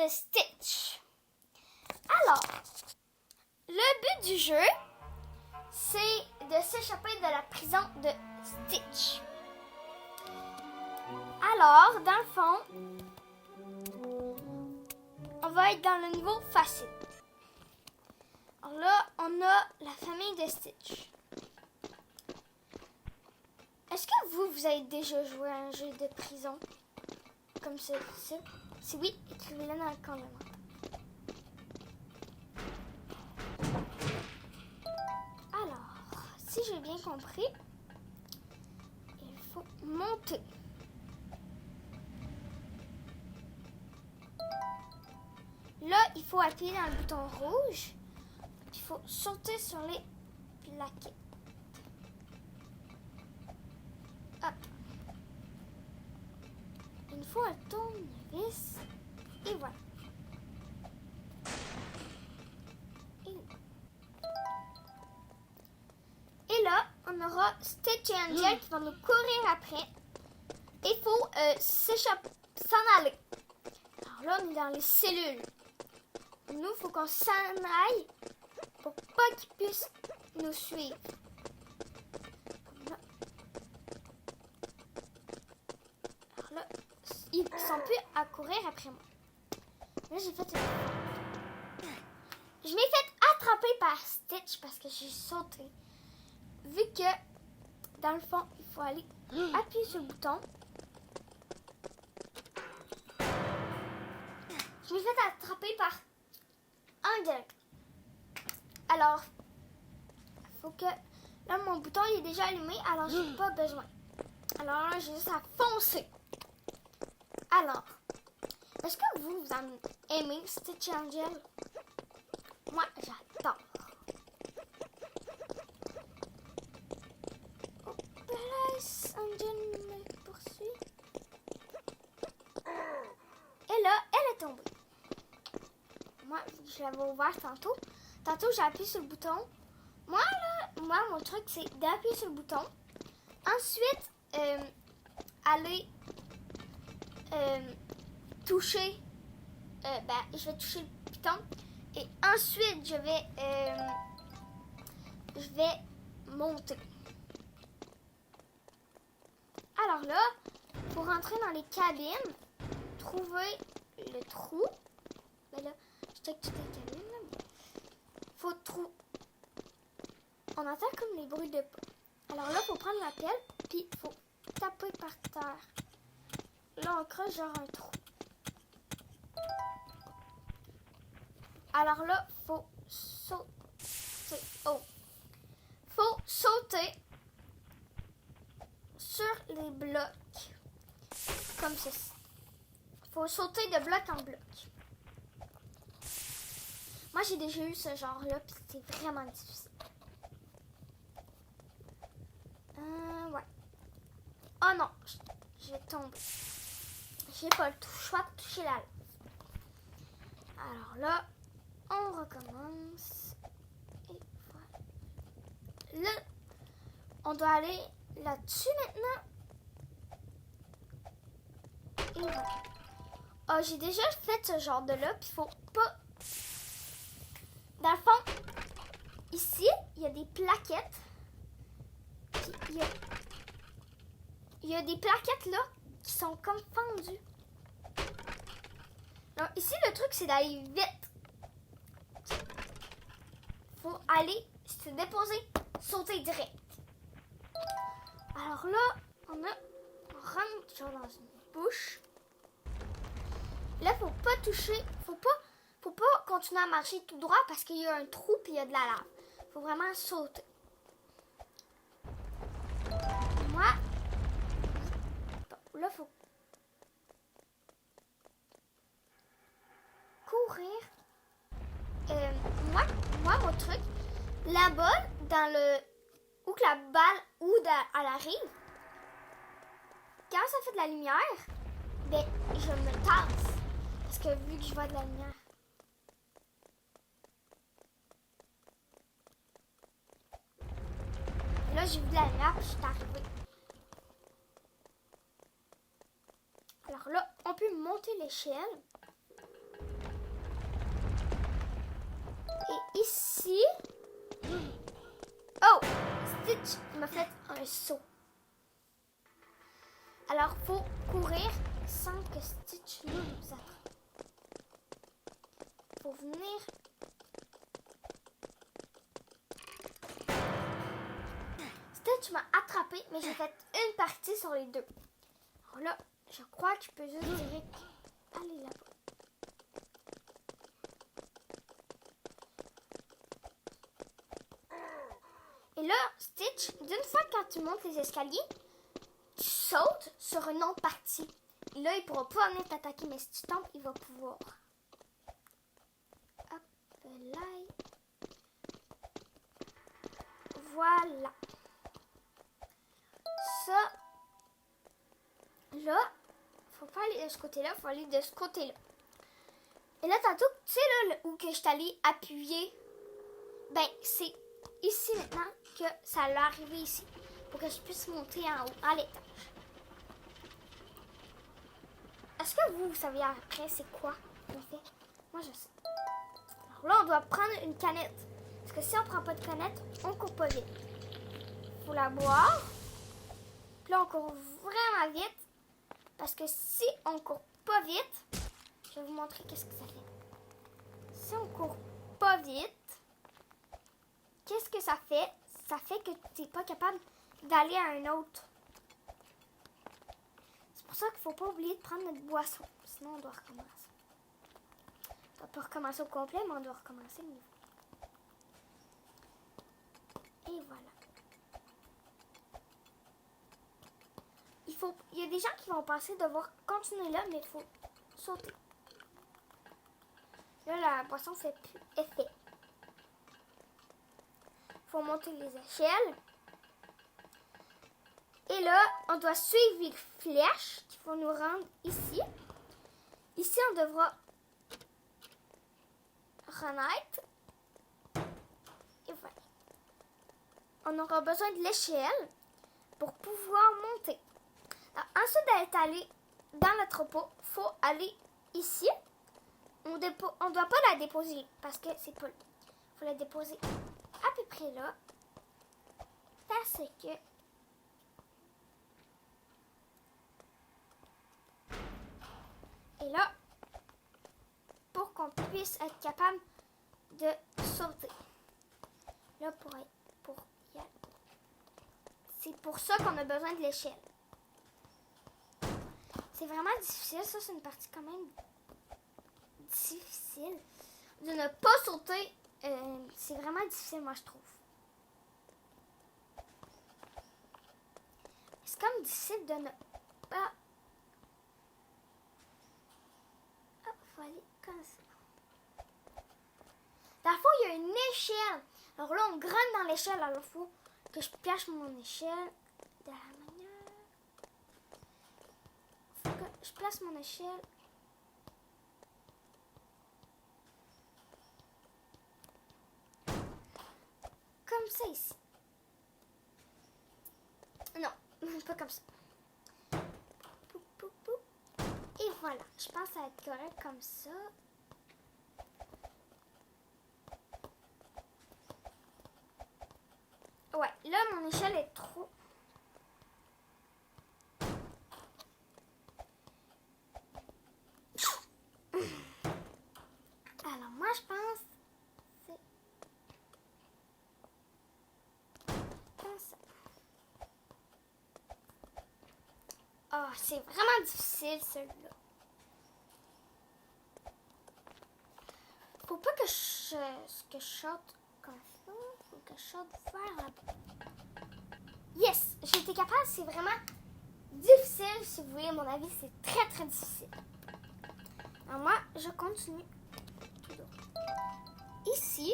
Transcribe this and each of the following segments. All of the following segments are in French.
de Stitch. Alors, le but du jeu, c'est de s'échapper de la prison de Stitch. Alors, dans le fond, on va être dans le niveau facile. Alors là, on a la famille de Stitch. Est-ce que vous avez déjà joué à un jeu de prison comme celui-ci? Si oui, écrivez-le dans le commentaire. Alors, si j'ai bien compris, il faut monter. Là, il faut appuyer dans le bouton rouge. Il faut sauter sur les plaquettes. Hop. Une fois un tournevis. Et voilà. Et là, on aura Stitch et Angel qui vont nous courir après. Et il faut s'échapper, s'en aller. Alors là, on est dans les cellules. Nous, il faut qu'on s'en aille pour pas qu'ils puissent nous suivre. Là. Alors là, ils ne sont plus à courir après moi. Là, j'ai fait une... Je m'ai fait attraper par Stitch parce que j'ai sauté. Vu que, dans le fond, il faut aller appuyer sur le bouton. Je m'ai fait attraper par Angel. Alors, il faut que... Là, mon bouton il est déjà allumé, alors j'ai pas besoin. Alors là, j'ai juste à foncer. Alors, est-ce que vous aimez Stitch et Angel? Moi, j'adore. Oh, là, Angel me poursuit. Et là, elle est tombée. Moi, je l'avais ouvert tantôt. Tantôt, j'ai appuyé sur le bouton. Moi, mon truc, c'est d'appuyer sur le bouton. Ensuite, aller toucher. Je vais toucher le piton. Et ensuite, je vais monter. Alors là, pour rentrer dans les cabines, trouver le trou. Ben là, je check toutes les cabines. Là. Faut trouver. On entend comme les bruits de pas. Alors là, il faut prendre la pelle, puis il faut taper par terre. Là, on creuse genre un trou. Alors là, faut sauter. Oh! Faut sauter sur les blocs. Comme ceci. Faut sauter de bloc en bloc. Moi, j'ai déjà eu ce genre-là, puis c'était vraiment difficile. Ouais. Oh non, j'ai tombé. J'ai pas le choix de toucher la lave. Alors là, on recommence. Et voilà. Là, on doit aller là-dessus maintenant. Et voilà. Oh, j'ai déjà fait ce genre de là, puis faut pas... Dans le fond, ici, il y a des plaquettes. Puis il y a des plaquettes là qui sont comme fendues. Donc ici, le truc, c'est d'aller vite. Faut aller se déposer, sauter direct. Alors là, on rentre genre dans une bouche. Là, faut pas toucher, faut pas continuer à marcher tout droit parce qu'il y a un trou et il y a de la lave. Faut vraiment sauter. Moi, là, faut courir. Moi, mon truc, là-bas, dans le où que la balle elle arrive, quand ça fait de la lumière, ben je me tasse parce que vu que je vois de la lumière. Là, j'ai vu de la lumière, puis je suis arrivée. Alors là, on peut monter l'échelle. ici. Oh! Stitch m'a fait un saut. Alors, faut courir sans que Stitch nous attrape. Faut venir. Stitch m'a attrapé, mais j'ai fait une partie sur les deux. Alors là, je crois que je peux juste direct aller là-bas. Et là, Stitch, d'une fois quand tu montes les escaliers, tu sautes sur une autre partie. Et là, il pourra pas venir t'attaquer, mais si tu tombes, il va pouvoir. Hop là. Voilà. Ça, là, faut pas aller de ce côté-là, faut aller de ce côté-là. Et là, tantôt, tu sais là où que je suis allée appuyer, ben, c'est ici maintenant que ça l'est arrivé ici, pour que je puisse monter en haut, à l'étage. Est-ce que vous savez après c'est quoi on fait? Moi, je sais. Alors là, on doit prendre une canette. Parce que si on prend pas de canette, on court pas vite. Faut la boire. Puis là, on court vraiment vite. Parce que si on court pas vite, je vais vous montrer qu'est-ce que ça fait. Si on court pas vite, qu'est-ce que ça fait? Ça fait que tu n'es pas capable d'aller à un autre. C'est pour ça qu'il ne faut pas oublier de prendre notre boisson. Sinon, on doit recommencer. On ne doit pas recommencer au complet, mais on doit recommencer le niveau. Et voilà. Il y a des gens qui vont penser devoir continuer là, mais il faut sauter. Là, la boisson ne fait plus effet. Il faut monter les échelles. Et là, on doit suivre les flèches qui vont nous rendre ici. Ici, on devra renaître. Et voilà. On aura besoin de l'échelle pour pouvoir monter. Alors, ensuite d'être allé dans le troupeau, il faut aller ici. On ne doit pas la déposer parce que c'est pas... Il faut la déposer à peu près là. Parce que... Et là, pour qu'on puisse être capable de sauter. Là, y aller. C'est pour ça qu'on a besoin de l'échelle. C'est vraiment difficile. Ça, c'est une partie quand même difficile. De ne pas sauter, c'est vraiment difficile, moi, je trouve. C'est comme difficile de ne pas... Faut aller comme ça. Dans le fond, il y a une échelle. Alors là, on gronne dans l'échelle. Alors, il faut que je place mon échelle de la manière... Il faut que je place mon échelle. Comme ça ici. Non, pas comme ça. Et voilà, je pense que ça va être correct comme ça. Ouais, là, mon échelle est trop... Alors, moi, je pense... C'est... comme ça. Oh, c'est vraiment difficile, celui-là. Faut pas que je saute comme ça. Faut que je saute vers là-bas. Yes! J'ai été capable. C'est vraiment difficile. Si vous voulez mon avis, c'est très, très difficile. Alors moi, je continue tout droit. Ici,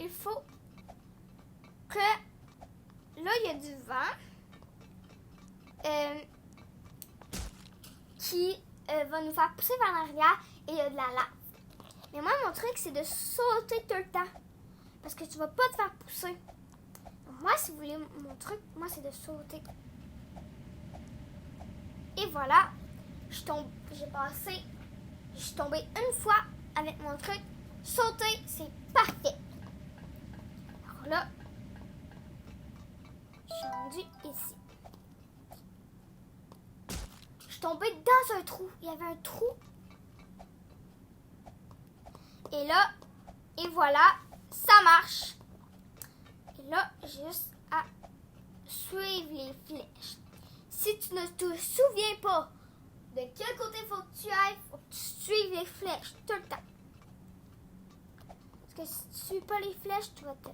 il faut que... Là, il y a du vent qui va nous faire pousser vers l'arrière et il y a de la lave. Mais moi, mon truc, c'est de sauter tout le temps. Parce que tu vas pas te faire pousser. Donc, moi, si vous voulez mon truc, moi, c'est de sauter. Et voilà. Je suis tombée une fois avec mon truc sauter, c'est parfait. Alors là, je suis rendue ici. Je suis tombée dans un trou. Il y avait un trou. Et là, et voilà, ça marche. Et là, juste à suivre les flèches. Si tu ne te souviens pas de quel côté il faut que tu ailles, il faut que tu suives les flèches tout le temps. Parce que si tu ne suis pas les flèches, tu vas te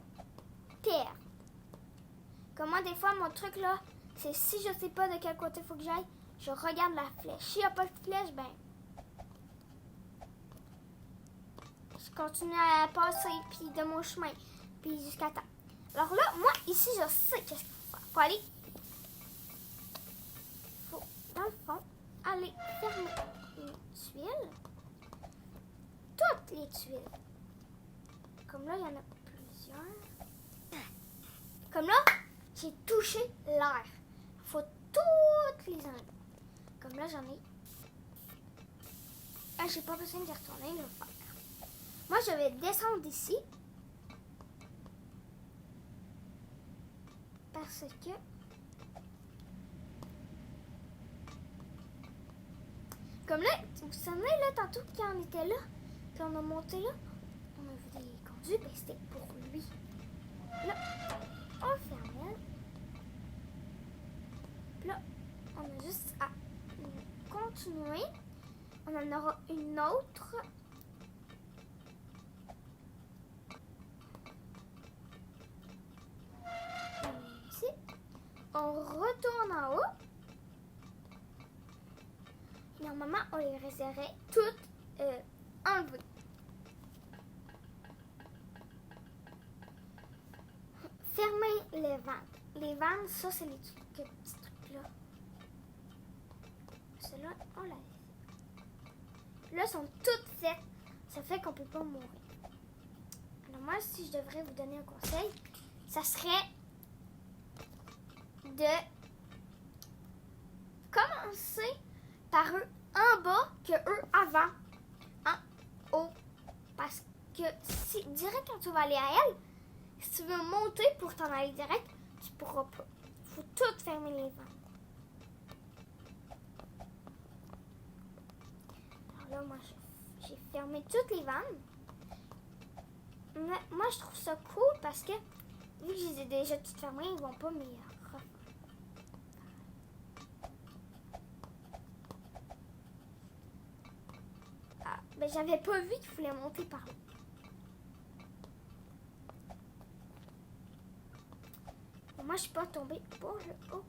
perdre. Comme moi, des fois, mon truc là, c'est si je ne sais pas de quel côté il faut que j'aille, je regarde la flèche. S'il n'y a pas de flèche, ben, je continue à passer puis de mon chemin, puis jusqu'à temps. Alors là, moi, ici, je sais qu'est-ce qu'il faut faire. Faut aller, faut, dans le fond, aller fermer les tuiles. Toutes les tuiles. Comme là, il y en a plusieurs. Comme là, j'ai touché l'air. Il faut toutes les enlever. Comme là, j'en ai. Ah, j'ai pas besoin d'y retourner, le faire. Moi, je vais descendre d'ici. Parce que comme là, vous vous souvenez là, tantôt quand on était là, quand on a monté là, on a vu des conduits, ben c'était pour lui. Là, on le ferme. Puis là, on a juste à continuer. On en aura une autre. Ici. On retourne en haut. Normalement, on les réserverait toutes enlevées. Fermer les vannes. Les vannes, ça, c'est les petits trucs-là. Ceux-là, on l'a fait. Là, elles sont toutes faites. Ça fait qu'on ne peut pas mourir. Alors moi, si je devrais vous donner un conseil, ça serait de commencer par eux en bas que eux avant, en haut. Parce que si direct quand tu vas aller à elle, si tu veux monter pour t'en aller direct, tu pourras pas. Il faut tout fermer les vannes. Alors là, moi, j'ai fermé toutes les vannes. Mais moi, je trouve ça cool parce que vu que je les ai déjà toutes fermées, ils vont pas me refaire. Ah, ben j'avais pas vu qu'il fallait monter par là. Moi, je suis pas tombée pour le haut.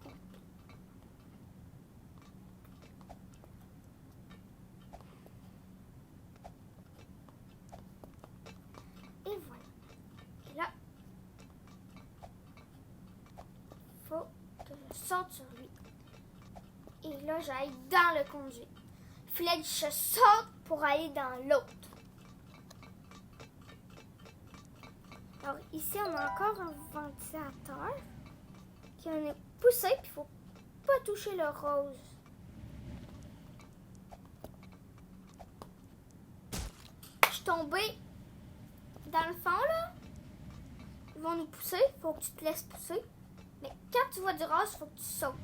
Et voilà. Et là, faut que je sorte sur lui. Et là, j'aille dans le conduit. Il fallait que je sorte pour aller dans l'autre. Alors ici, on a encore un ventilateur qui en est poussé, puis il faut pas toucher le rose. Je suis tombée dans le fond, là. Ils vont nous pousser, il faut que tu te laisses pousser. Mais quand tu vois du rose, il faut que tu sautes.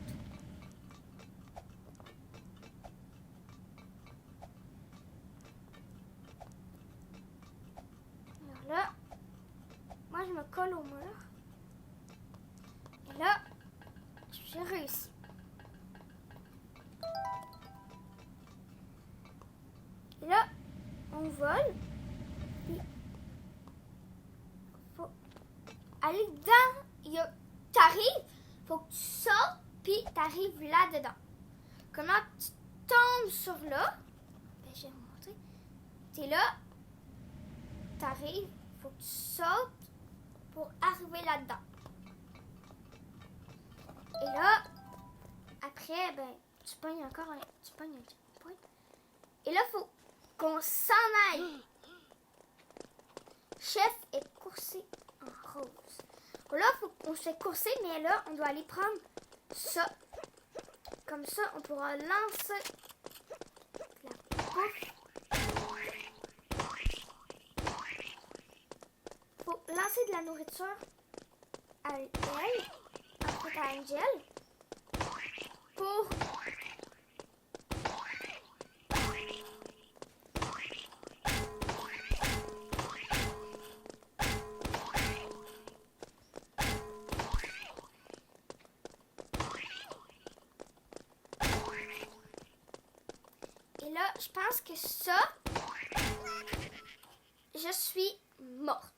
Alors là, moi je me colle au mur. Et là, j'ai réussi. Et là, on vole. Puis, faut aller dans. T'arrives, faut que tu sautes, puis t'arrives là-dedans. Comment tu tombes sur là? Ben, je vais vous montrer. T'es là, t'arrives, faut que tu sautes pour arriver là-dedans. Et là, après, ben, tu pognes encore un checkpoint. Et là, faut qu'on s'en aille. Chef est coursé en rose. Là, faut qu'on se fait courser, mais là, on doit aller prendre ça. Comme ça, on pourra lancer la bouffe. lancer de la nourriture à elle, en fait à Angel, pour et là, je pense que ça, je suis morte.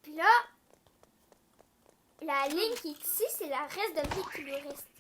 Puis là, la ligne qui est ici, c'est la reste de vie qui lui reste.